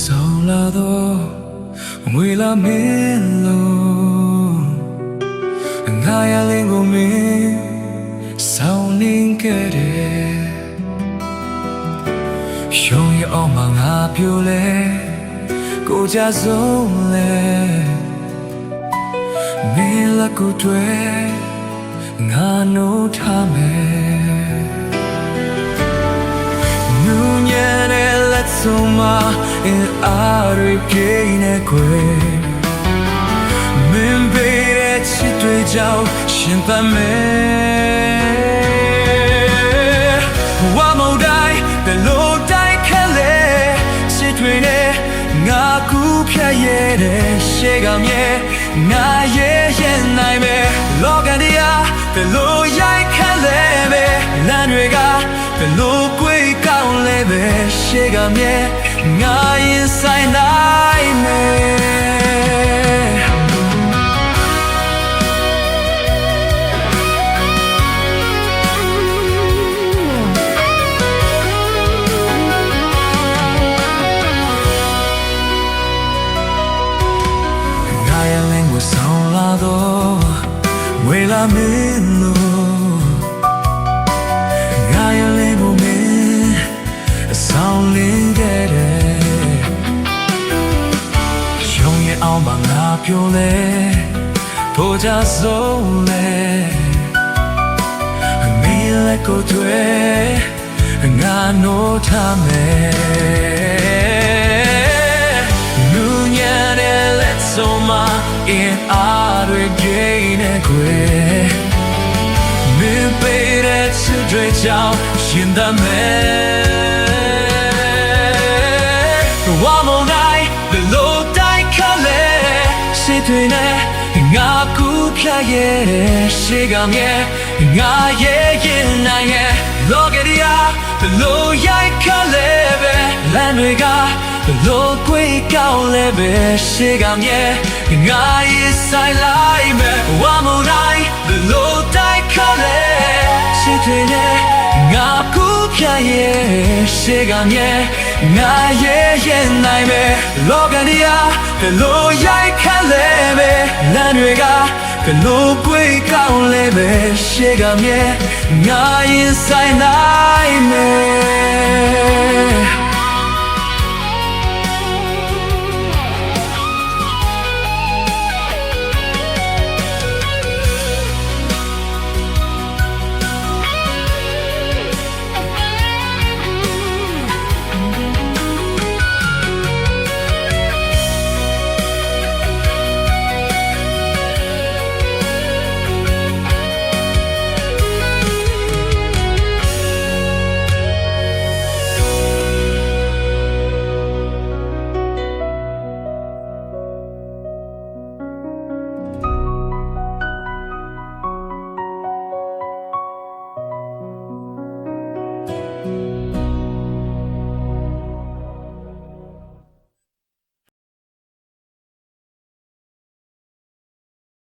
ဆောင်လာတော့ငွေလာမင်းလို့ငါရလင်းကိုမင်းဆောင်နေခဲ့တယ်ရှုံးရအောင်မငါပြိုလဲကိုကြဆုံးလဲမင်းလက်ကိုတွေ့ငါနိုးထားမယ်နူညံတဲ့လက်ဆုံးမှာin are gaine que min bere chitwe jao shin pa me wa mo dai the lo dai khale chitwe ne nga ku phya ye de she ga mye nga ye yen nai me logan dia the lo yai khale me lan rwe ga the lo kwei kaung le be she ga mye nga inside nightmare nga yaling wo song la do we la min lo nga yaling wo min song ling getအောင်မငါပြိုလဲပိုကြဆုံးလဲမင်းလက်ကိုတွေ့ငါနိုးထားမယ်နူညံတဲ့လက်ဆုံးမှာ in are gain a gray မင်းပေးတဲ့ချစ်တွေကြောင့်ရှင်သမယ်ဝါမုန်တိုင်းဘလို့တွေနဲ့ငါကူဖြတ်ရဲ့ရှေ့ကမြဲငါရဲ့ရင်နိုင်ရဲ့လောကရီယာဘလို့ရိုက်ခတ်လဲပဲလမ်းတွေကဘလို့ကွေးကောင်းလဲပဲရှေ့ကမြဲငါရဲ့ဆိုင်လိုက်မယ်ဝါမတိုင်းဘလို့တိုက်ခတ်လဲရှေ့တွေနဲ့ငါကူဖြတ်ရဲ့ရှေ့ကမြဲငါရဲ့ရင်နိုင်မယ်လောကရီယာဘလို့ရိုက်ခတ်လဲပဲလမ်းတွေကဘလို့ကွေးကောင်းလဲပဲရှေ့ကမြဲငါရင်ဆိုင်နိုင်မယ်